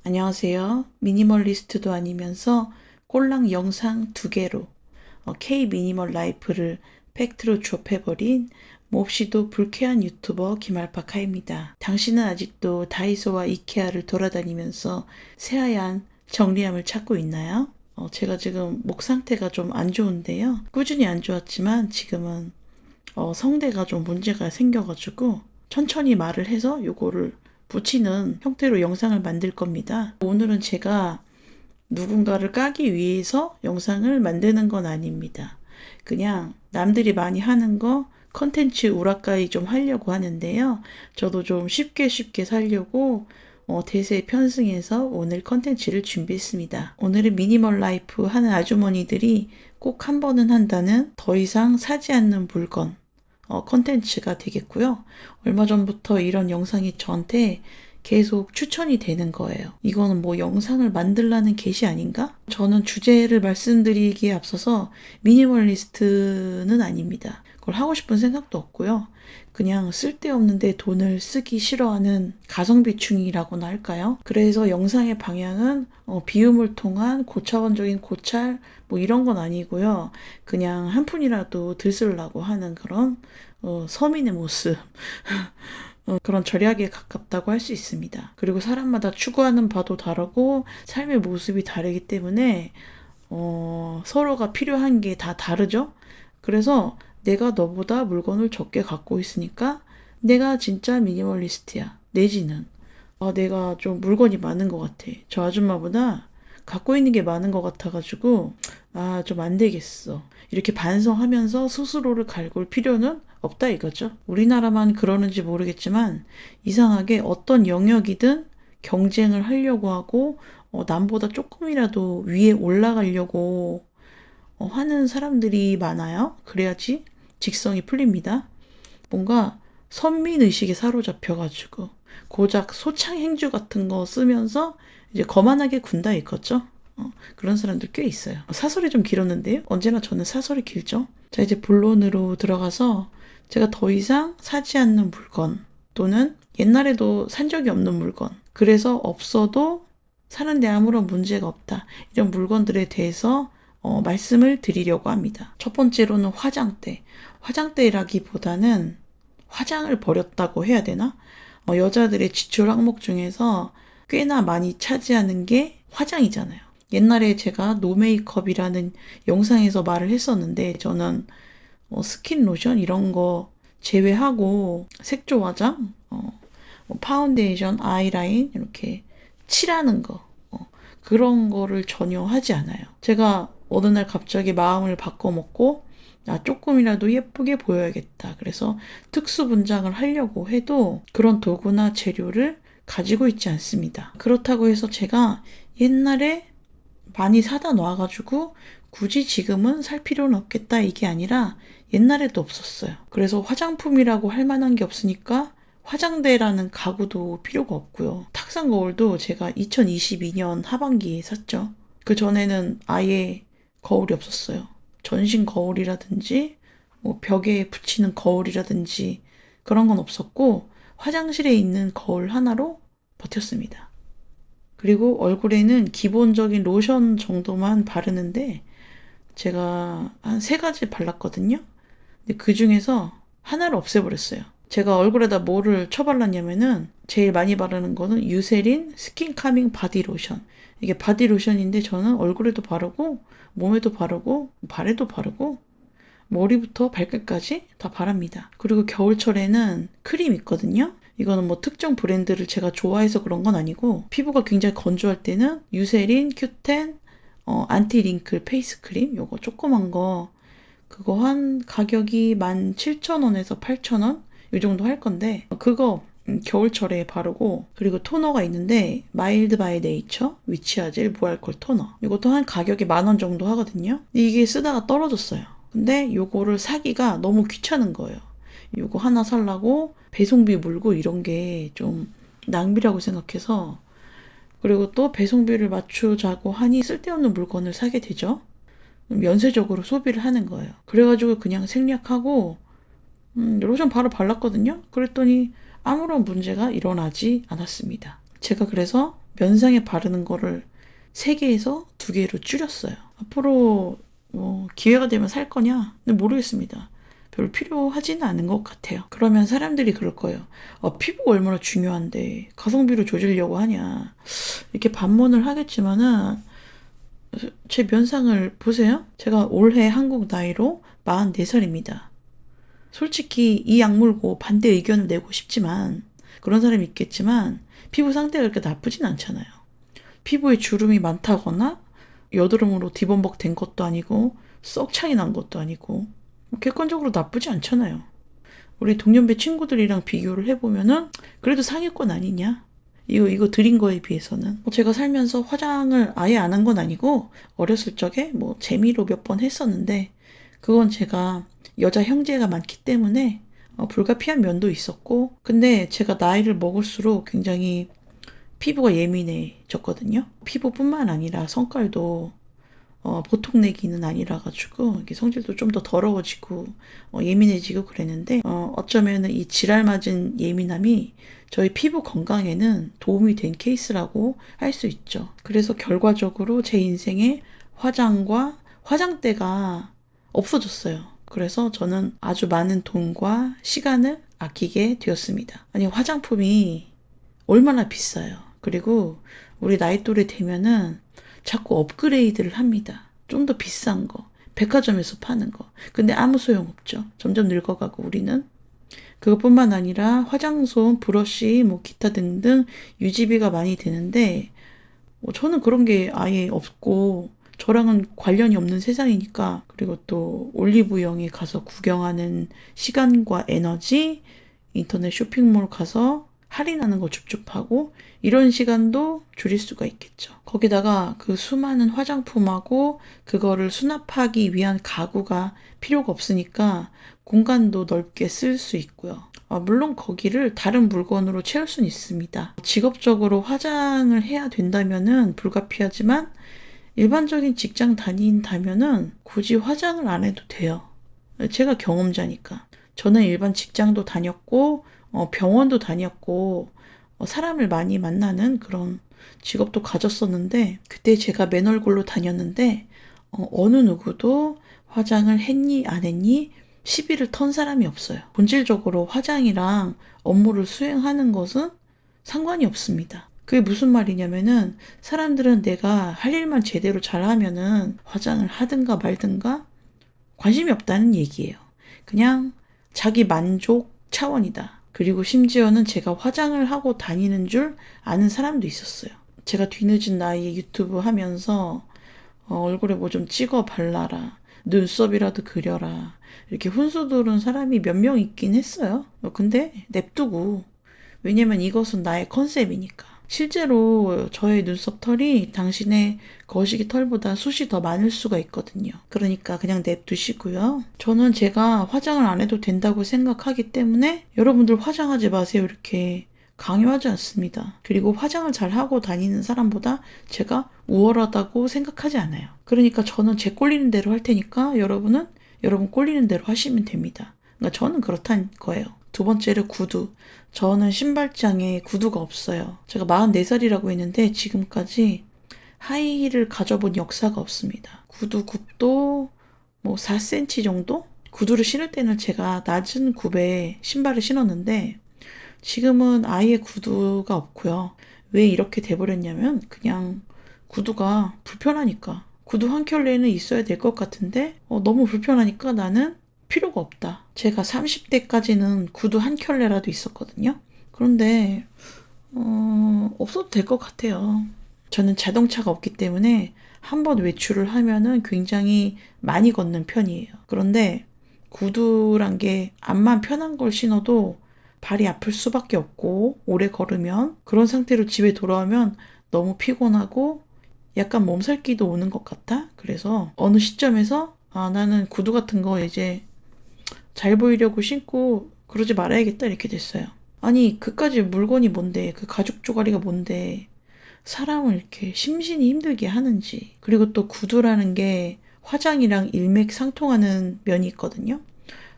안녕하세요. 미니멀리스트도 아니면서 꼴랑 영상 2개로 K 미니멀 라이프를 팩트로 좁혀버린 몹시도 불쾌한 유튜버 김알파카입니다. 당신은 아직도 다이소와 이케아를 돌아다니면서 새하얀 정리함을 찾고 있나요? 제가 지금 목 상태가 좀 안 좋은데요. 꾸준히 안 좋았지만 지금은 성대가 좀 문제가 생겨가지고 천천히 말을 해서 요거를 붙이는 형태로 영상을 만들 겁니다. 오늘은 제가 누군가를 까기 위해서 영상을 만드는 건 아닙니다. 그냥 남들이 많이 하는 거 컨텐츠 우라카이 좀 하려고 하는데요. 저도 좀 쉽게 살려고 대세 편승해서 오늘 컨텐츠를 준비했습니다. 오늘은 미니멀 라이프 하는 아주머니들이 꼭 한 번은 한다는 더 이상 사지 않는 물건 컨텐츠가 되겠고요. 얼마 전부터 이런 영상이 저한테 계속 추천이 되는 거예요. 이거는 뭐 영상을 만들라는 게시 아닌가? 저는 주제를 말씀드리기에 앞서서 미니멀리스트는 아닙니다. 그걸 하고 싶은 생각도 없고요. 그냥 쓸데없는데 돈을 쓰기 싫어하는 가성비충이라고나 할까요? 그래서 영상의 방향은 비움을 통한 고차원적인 고찰 뭐 이런 건 아니고요. 그냥 한 푼이라도 들쓰려고 하는 그런 서민의 모습 그런 절약에 가깝다고 할 수 있습니다. 그리고 사람마다 추구하는 바도 다르고 삶의 모습이 다르기 때문에 서로가 필요한 게 다 다르죠. 그래서 내가 너보다 물건을 적게 갖고 있으니까 내가 진짜 미니멀리스트야. 내지는 내가 좀 물건이 많은 것 같아. 저 아줌마보다 갖고 있는 게 많은 것 같아가지고 좀 안 되겠어. 이렇게 반성하면서 스스로를 갈굴 필요는 없다 이거죠. 우리나라만 그러는지 모르겠지만 이상하게 어떤 영역이든 경쟁을 하려고 하고 남보다 조금이라도 위에 올라가려고 하는 사람들이 많아요. 그래야지 직성이 풀립니다. 뭔가 선민의식에 사로잡혀가지고 고작 소창행주 같은 거 쓰면서 이제 거만하게 군다 이거죠. 그런 사람들 꽤 있어요. 사설이 좀 길었는데요. 언제나 저는 사설이 길죠. 자, 이제 본론으로 들어가서 제가 더 이상 사지 않는 물건 또는 옛날에도 산 적이 없는 물건, 그래서 없어도 사는데 아무런 문제가 없다, 이런 물건들에 대해서 말씀을 드리려고 합니다. 첫 번째로는 화장대. 화장대라기보다는 화장을 버렸다고 해야 되나? 여자들의 지출 항목 중에서 꽤나 많이 차지하는 게 화장이잖아요. 옛날에 제가 노메이크업이라는 영상에서 말을 했었는데 저는 스킨 로션 이런 거 제외하고 색조 화장, 뭐 파운데이션, 아이라인 이렇게 칠하는 거 그런 거를 전혀 하지 않아요. 제가 어느 날 갑자기 마음을 바꿔먹고 조금이라도 예쁘게 보여야겠다. 그래서 특수 분장을 하려고 해도 그런 도구나 재료를 가지고 있지 않습니다. 그렇다고 해서 제가 옛날에 많이 사다 놔가지고 굳이 지금은 살 필요는 없겠다 이게 아니라 옛날에도 없었어요. 그래서 화장품이라고 할 만한 게 없으니까 화장대라는 가구도 필요가 없고요. 탁상 거울도 제가 2022년 하반기에 샀죠. 그 전에는 아예 거울이 없었어요. 전신 거울이라든지 뭐 벽에 붙이는 거울이라든지 그런 건 없었고 화장실에 있는 거울 하나로 버텼습니다. 그리고 얼굴에는 기본적인 로션 정도만 바르는데 제가 한 3가지 발랐거든요. 근데 그 중에서 하나를 없애버렸어요. 제가 얼굴에다 뭐를 쳐발랐냐면은 제일 많이 바르는 거는 유세린 스킨 카밍 바디 로션. 이게 바디 로션인데 저는 얼굴에도 바르고 몸에도 바르고 발에도 바르고 머리부터 발끝까지 다 바릅니다. 그리고 겨울철에는 크림 있거든요. 이거는 뭐 특정 브랜드를 제가 좋아해서 그런 건 아니고 피부가 굉장히 건조할 때는 유세린 큐텐 안티링클 페이스 크림 요거 조그만 거 그거 한 가격이 17,000원에서 8,000원 이 정도 할 건데 그거 겨울철에 바르고, 그리고 토너가 있는데 마일드 바이 네이처 위치아젤 무알콜 토너, 이것도 한 가격이 10,000원 정도 하거든요. 이게 쓰다가 떨어졌어요. 근데 요거를 사기가 너무 귀찮은 거예요. 요거 하나 살라고 배송비 물고 이런 게 좀 낭비라고 생각해서, 그리고 또 배송비를 맞추자고 하니 쓸데없는 물건을 사게 되죠. 연쇄적으로 소비를 하는 거예요. 그래가지고 그냥 생략하고 로션 바로 발랐거든요. 그랬더니 아무런 문제가 일어나지 않았습니다. 제가 그래서 면상에 바르는 거를 3개에서 2개로 줄였어요. 앞으로 기회가 되면 살 거냐? 근데 모르겠습니다. 별로 필요하지는 않은 것 같아요. 그러면 사람들이 그럴 거예요. 피부가 얼마나 중요한데 가성비로 조지려고 하냐. 이렇게 반문을 하겠지만은 제 면상을 보세요. 제가 올해 한국 나이로 44살입니다. 솔직히 이 약물고 반대 의견을 내고 싶지만 그런 사람이 있겠지만 피부 상태가 그렇게 나쁘진 않잖아요. 피부에 주름이 많다거나 여드름으로 뒤범벅 된 것도 아니고 썩창이 난 것도 아니고 객관적으로 나쁘지 않잖아요. 우리 동년배 친구들이랑 비교를 해보면은 그래도 상위권 아니냐? 이거 드린 거에 비해서는. 제가 살면서 화장을 아예 안 한 건 아니고 어렸을 적에 재미로 몇 번 했었는데 그건 제가 여자 형제가 많기 때문에 불가피한 면도 있었고, 근데 제가 나이를 먹을수록 굉장히 피부가 예민해졌거든요. 피부뿐만 아니라 성깔도 보통 내기는 아니라 가지고 이게 성질도 좀 더 더러워지고 예민해지고 그랬는데 어쩌면은 이 지랄 맞은 예민함이 저희 피부 건강에는 도움이 된 케이스라고 할 수 있죠. 그래서 결과적으로 제 인생에 화장과 화장대가 없어졌어요. 그래서 저는 아주 많은 돈과 시간을 아끼게 되었습니다. 아니, 화장품이 얼마나 비싸요. 그리고 우리 나이 또래 되면은 자꾸 업그레이드를 합니다. 좀 더 비싼 거, 백화점에서 파는 거. 근데 아무 소용없죠. 점점 늙어가고 우리는. 그것뿐만 아니라 화장솜, 브러쉬, 기타 등등 유지비가 많이 드는데 저는 그런 게 아예 없고 저랑은 관련이 없는 세상이니까. 그리고 또 올리브영에 가서 구경하는 시간과 에너지, 인터넷 쇼핑몰 가서 할인하는 거 줍줍하고 이런 시간도 줄일 수가 있겠죠. 거기다가 그 수많은 화장품하고 그거를 수납하기 위한 가구가 필요가 없으니까 공간도 넓게 쓸 수 있고요. 물론 거기를 다른 물건으로 채울 수는 있습니다. 직업적으로 화장을 해야 된다면은 불가피하지만 일반적인 직장 다닌다면은 굳이 화장을 안 해도 돼요. 제가 경험자니까. 저는 일반 직장도 다녔고 병원도 다녔고 사람을 많이 만나는 그런 직업도 가졌었는데 그때 제가 맨 얼굴로 다녔는데 어느 누구도 화장을 했니 안 했니 시비를 턴 사람이 없어요. 본질적으로 화장이랑 업무를 수행하는 것은 상관이 없습니다. 그게 무슨 말이냐면은 사람들은 내가 할 일만 제대로 잘하면은 화장을 하든가 말든가 관심이 없다는 얘기예요. 그냥 자기 만족 차원이다. 그리고 심지어는 제가 화장을 하고 다니는 줄 아는 사람도 있었어요. 제가 뒤늦은 나이에 유튜브 하면서 얼굴에 뭐 좀 찍어 발라라. 눈썹이라도 그려라. 이렇게 훈수 두른 사람이 몇 명 있긴 했어요. 근데 냅두고. 왜냐면 이것은 나의 컨셉이니까. 실제로 저의 눈썹 털이 당신의 거시기 털보다 숱이 더 많을 수가 있거든요. 그러니까 그냥 냅두시고요. 저는 제가 화장을 안 해도 된다고 생각하기 때문에 여러분들 화장하지 마세요 이렇게 강요하지 않습니다. 그리고 화장을 잘 하고 다니는 사람보다 제가 우월하다고 생각하지 않아요. 그러니까 저는 제 꼴리는 대로 할 테니까 여러분은 여러분 꼴리는 대로 하시면 됩니다. 그러니까 저는 그렇다는 거예요. 두 번째로 구두. 저는 신발장에 구두가 없어요. 제가 44살이라고 했는데 지금까지 하이힐을 가져본 역사가 없습니다. 구두 굽도 4cm 정도? 구두를 신을 때는 제가 낮은 굽에 신발을 신었는데 지금은 아예 구두가 없고요. 왜 이렇게 돼버렸냐면 그냥 구두가 불편하니까. 구두 한 켤레는 있어야 될 것 같은데 너무 불편하니까 나는 필요가 없다. 제가 30대까지는 구두 한 켤레라도 있었거든요. 그런데 없어도 될 것 같아요. 저는 자동차가 없기 때문에 한번 외출을 하면은 굉장히 많이 걷는 편이에요. 그런데 구두란 게 앞만 편한 걸 신어도 발이 아플 수밖에 없고 오래 걸으면 그런 상태로 집에 돌아오면 너무 피곤하고 약간 몸살기도 오는 것 같아. 그래서 어느 시점에서 나는 구두 같은 거 이제 잘 보이려고 신고 그러지 말아야겠다 이렇게 됐어요. 아니 그까지 물건이 뭔데 그 가죽 조가리가 뭔데 사람을 이렇게 심신이 힘들게 하는지. 그리고 또 구두라는 게 화장이랑 일맥상통하는 면이 있거든요.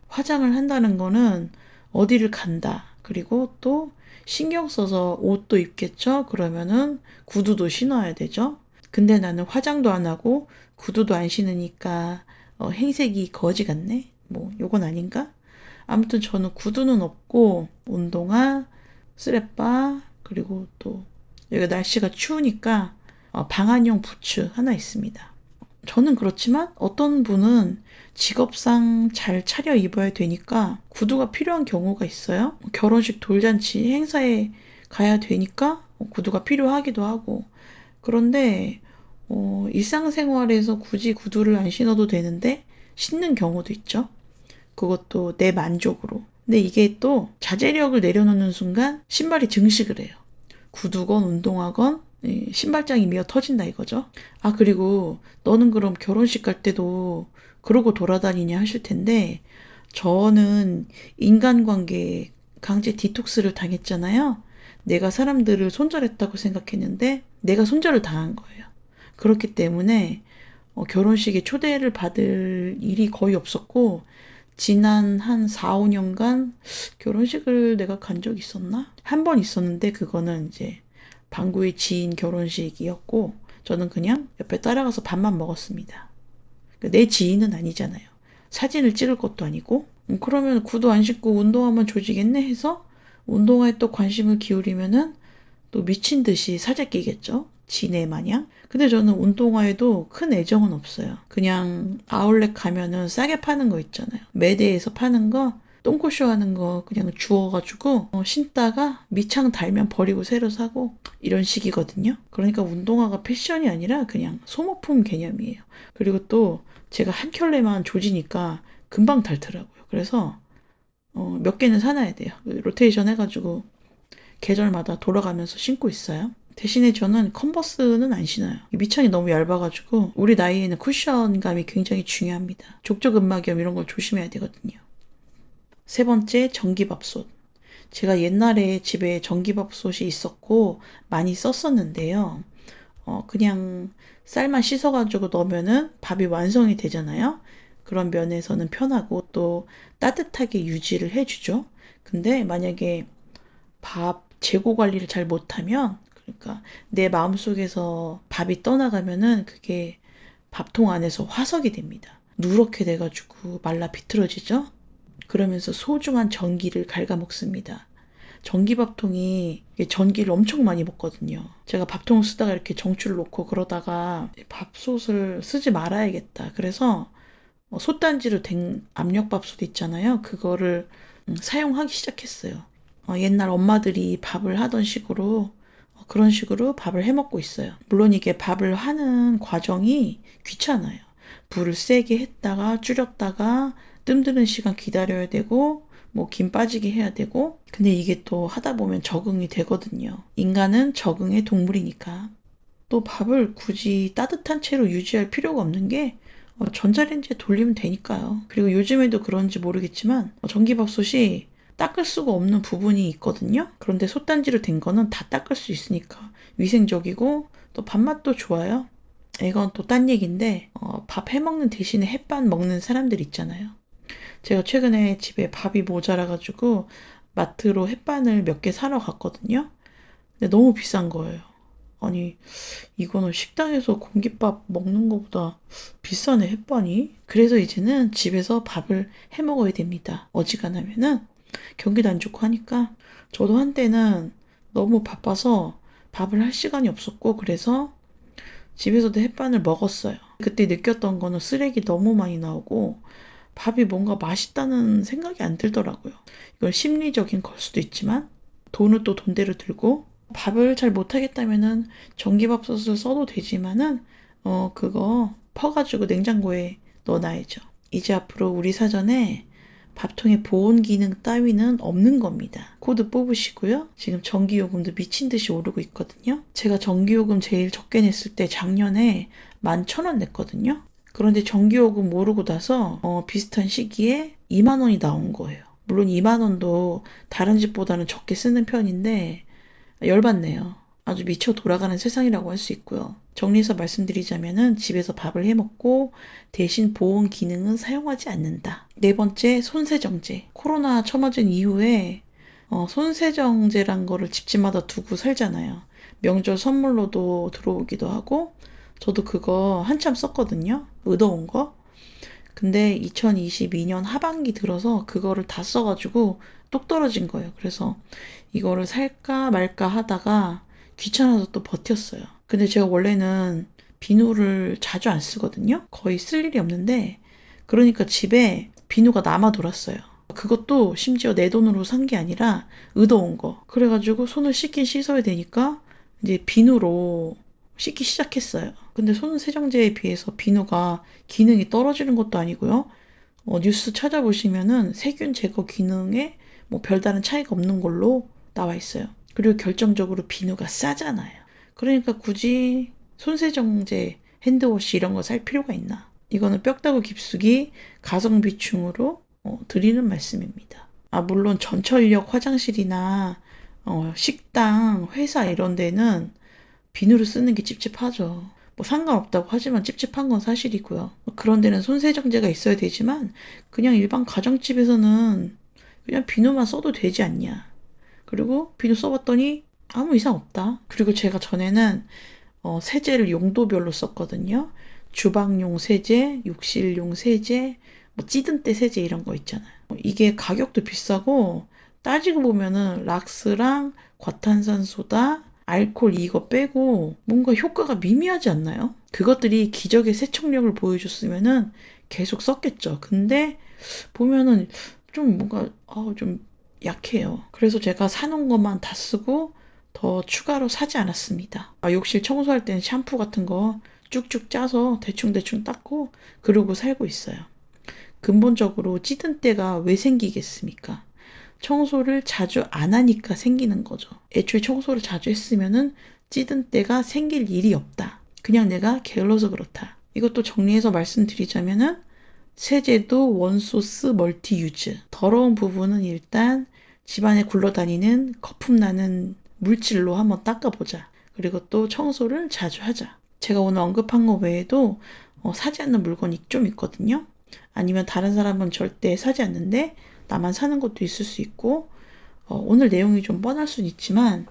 화장을 한다는 거는 어디를 간다. 그리고 또 신경 써서 옷도 입겠죠? 그러면은 구두도 신어야 되죠? 근데 나는 화장도 안 하고 구두도 안 신으니까 행색이 거지 같네? 뭐 요건 아닌가? 아무튼 저는 구두는 없고 운동화, 쓰레빠, 그리고 또 여기 날씨가 추우니까 방한용 부츠 하나 있습니다. 저는 그렇지만 어떤 분은 직업상 잘 차려 입어야 되니까 구두가 필요한 경우가 있어요. 결혼식 돌잔치 행사에 가야 되니까 구두가 필요하기도 하고. 그런데 일상생활에서 굳이 구두를 안 신어도 되는데 신는 경우도 있죠. 그것도 내 만족으로. 근데 이게 또 자제력을 내려놓는 순간 신발이 증식을 해요. 구두건 운동화건 신발장이 미어 터진다 이거죠. 아, 그리고 너는 그럼 결혼식 갈 때도 그러고 돌아다니냐 하실 텐데, 저는 인간관계 강제 디톡스를 당했잖아요. 내가 사람들을 손절했다고 생각했는데 내가 손절을 당한 거예요. 그렇기 때문에 결혼식에 초대를 받을 일이 거의 없었고, 지난 한 4, 5년간 결혼식을 내가 간 적 있었나? 한 번 있었는데 그거는 이제 방구의 지인 결혼식이었고, 저는 그냥 옆에 따라가서 밥만 먹었습니다. 내 지인은 아니잖아요. 사진을 찍을 것도 아니고. 그러면 구두 안 신고 운동화만 조지겠네 해서 운동화에 또 관심을 기울이면은 또 미친 듯이 사재 끼겠죠. 지네 마냥. 근데 저는 운동화에도 큰 애정은 없어요. 그냥 아울렛 가면은 싸게 파는 거 있잖아요. 매대에서 파는 거, 똥꼬쇼 하는 거 그냥 주워가지고 신다가 밑창 달면 버리고 새로 사고 이런 식이거든요. 그러니까 운동화가 패션이 아니라 그냥 소모품 개념이에요. 그리고 또 제가 한 켤레만 조지니까 금방 닳더라고요. 그래서 몇 개는 사놔야 돼요. 로테이션 해가지고 계절마다 돌아가면서 신고 있어요. 대신에 저는 컨버스는 안 신어요. 밑창이 너무 얇아가지고 우리 나이에는 쿠션감이 굉장히 중요합니다. 족저근막염 이런 걸 조심해야 되거든요. 세 번째, 전기밥솥. 제가 옛날에 집에 전기밥솥이 있었고 많이 썼었는데요. 그냥 쌀만 씻어가지고 넣으면은 밥이 완성이 되잖아요. 그런 면에서는 편하고 또 따뜻하게 유지를 해주죠. 근데 만약에 밥 재고 관리를 잘 못하면, 그러니까 내 마음속에서 밥이 떠나가면은 그게 밥통 안에서 화석이 됩니다. 누렇게 돼가지고 말라 비틀어지죠. 그러면서 소중한 전기를 갉아먹습니다. 전기밥통이 전기를 엄청 많이 먹거든요. 제가 밥통을 쓰다가 이렇게 정추를 놓고 그러다가 밥솥을 쓰지 말아야겠다. 그래서 솥단지로 된 압력밥솥 있잖아요. 그거를 사용하기 시작했어요. 옛날 엄마들이 밥을 하던 식으로 그런 식으로 밥을 해 먹고 있어요. 물론 이게 밥을 하는 과정이 귀찮아요. 불을 세게 했다가 줄였다가 뜸드는 시간 기다려야 되고 뭐 김 빠지게 해야 되고, 근데 이게 또 하다 보면 적응이 되거든요. 인간은 적응의 동물이니까. 또 밥을 굳이 따뜻한 채로 유지할 필요가 없는 게 전자레인지에 돌리면 되니까요. 그리고 요즘에도 그런지 모르겠지만 전기밥솥이 닦을 수가 없는 부분이 있거든요. 그런데 솥단지로 된 거는 다 닦을 수 있으니까 위생적이고 또 밥맛도 좋아요. 이건 또 딴 얘기인데 밥 해먹는 대신에 햇반 먹는 사람들 있잖아요. 제가 최근에 집에 밥이 모자라가지고 마트로 햇반을 몇 개 사러 갔거든요. 근데 너무 비싼 거예요. 아니, 이거는 식당에서 공깃밥 먹는 것보다 비싸네, 햇반이. 그래서 이제는 집에서 밥을 해 먹어야 됩니다. 어지간하면은 경기도 안 좋고 하니까. 저도 한때는 너무 바빠서 밥을 할 시간이 없었고, 그래서 집에서도 햇반을 먹었어요. 그때 느꼈던 거는 쓰레기 너무 많이 나오고 밥이 뭔가 맛있다는 생각이 안 들더라고요. 이건 심리적인 걸 수도 있지만 돈을 또 돈대로 들고, 밥을 잘 못하겠다면은 전기밥솥을 써도 되지만은 그거 퍼가지고 냉장고에 넣어놔야죠. 이제 앞으로 우리 사전에 밥통에 보온 기능 따위는 없는 겁니다. 코드 뽑으시고요. 지금 전기요금도 미친 듯이 오르고 있거든요. 제가 전기요금 제일 적게 냈을 때 작년에 11,000원 냈거든요. 그런데 전기요금 오르고 나서 비슷한 시기에 2만 원이 나온 거예요. 물론 2만 원도 다른 집보다는 적게 쓰는 편인데 열받네요. 아주 미쳐 돌아가는 세상이라고 할 수 있고요. 정리해서 말씀드리자면은 집에서 밥을 해 먹고 대신 보온 기능은 사용하지 않는다. 네 번째, 손세정제. 코로나 처맞은 이후에 손세정제란 거를 집집마다 두고 살잖아요. 명절 선물로도 들어오기도 하고, 저도 그거 한참 썼거든요. 의도온 거. 근데 2022년 하반기 들어서 그거를 다 써가지고 똑 떨어진 거예요. 그래서 이거를 살까 말까 하다가 귀찮아서 또 버텼어요. 근데 제가 원래는 비누를 자주 안 쓰거든요. 거의 쓸 일이 없는데, 그러니까 집에 비누가 남아 돌았어요. 그것도 심지어 내 돈으로 산 게 아니라 의도온 거. 그래가지고 손을 씻긴 씻어야 되니까 이제 비누로 씻기 시작했어요. 근데 손세정제에 비해서 비누가 기능이 떨어지는 것도 아니고요. 뉴스 찾아보시면은 세균 제거 기능에 뭐 별다른 차이가 없는 걸로 나와 있어요. 그리고 결정적으로 비누가 싸잖아요. 그러니까 굳이 손세정제, 핸드워시 이런 거 살 필요가 있나? 이거는 뼈다구 깊숙이 가성비충으로 드리는 말씀입니다. 물론 전철역 화장실이나 식당, 회사 이런 데는 비누를 쓰는 게 찝찝하죠. 뭐 상관없다고 하지만 찝찝한 건 사실이고요. 그런 데는 손세정제가 있어야 되지만 그냥 일반 가정집에서는 그냥 비누만 써도 되지 않냐. 그리고 비누 써봤더니 아무 이상 없다. 그리고 제가 전에는 세제를 용도별로 썼거든요. 주방용 세제, 욕실용 세제, 뭐 찌든 때 세제 이런 거 있잖아요. 이게 가격도 비싸고 따지고 보면은 락스랑 과탄산소다, 알콜 이거 빼고 뭔가 효과가 미미하지 않나요? 그것들이 기적의 세척력을 보여줬으면은 계속 썼겠죠. 근데 보면은 좀 뭔가 좀 약해요. 그래서 제가 사놓은 것만 다 쓰고 더 추가로 사지 않았습니다. 욕실 청소할 땐 샴푸 같은 거 쭉쭉 짜서 대충대충 닦고 그러고 살고 있어요. 근본적으로 찌든 때가 왜 생기겠습니까? 청소를 자주 안 하니까 생기는 거죠. 애초에 청소를 자주 했으면은 찌든 때가 생길 일이 없다. 그냥 내가 게을러서 그렇다. 이것도 정리해서 말씀드리자면은 세제도 원소스 멀티 유즈. 더러운 부분은 일단 집안에 굴러다니는 거품 나는 물질로 한번 닦아보자. 그리고 또 청소를 자주 하자. 제가 오늘 언급한 거 외에도 사지 않는 물건이 좀 있거든요. 아니면 다른 사람은 절대 사지 않는데 나만 사는 것도 있을 수 있고, 오늘 내용이 좀 뻔할 수는 있지만,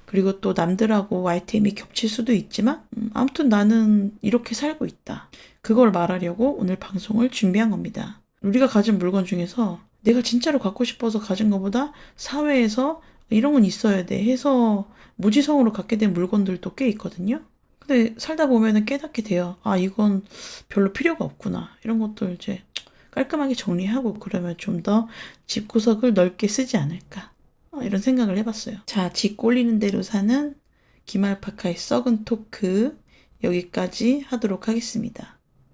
그리고 또 남들하고 아이템이 겹칠 수도 있지만, 아무튼 나는 이렇게 살고 있다. 그걸 말하려고 오늘 방송을 준비한 겁니다. 우리가 가진 물건 중에서 내가 진짜로 갖고 싶어서 가진 것보다 사회에서 이런 건 있어야 돼 해서 무지성으로 갖게 된 물건들도 꽤 있거든요. 근데 살다 보면은 깨닫게 돼요. 이건 별로 필요가 없구나. 이런 것들 이제 깔끔하게 정리하고 그러면 좀 더 집구석을 넓게 쓰지 않을까. 이런 생각을 해봤어요. 자, 집 꼴리는 대로 사는 기말파카의 썩은 토크 여기까지 하도록 하겠습니다.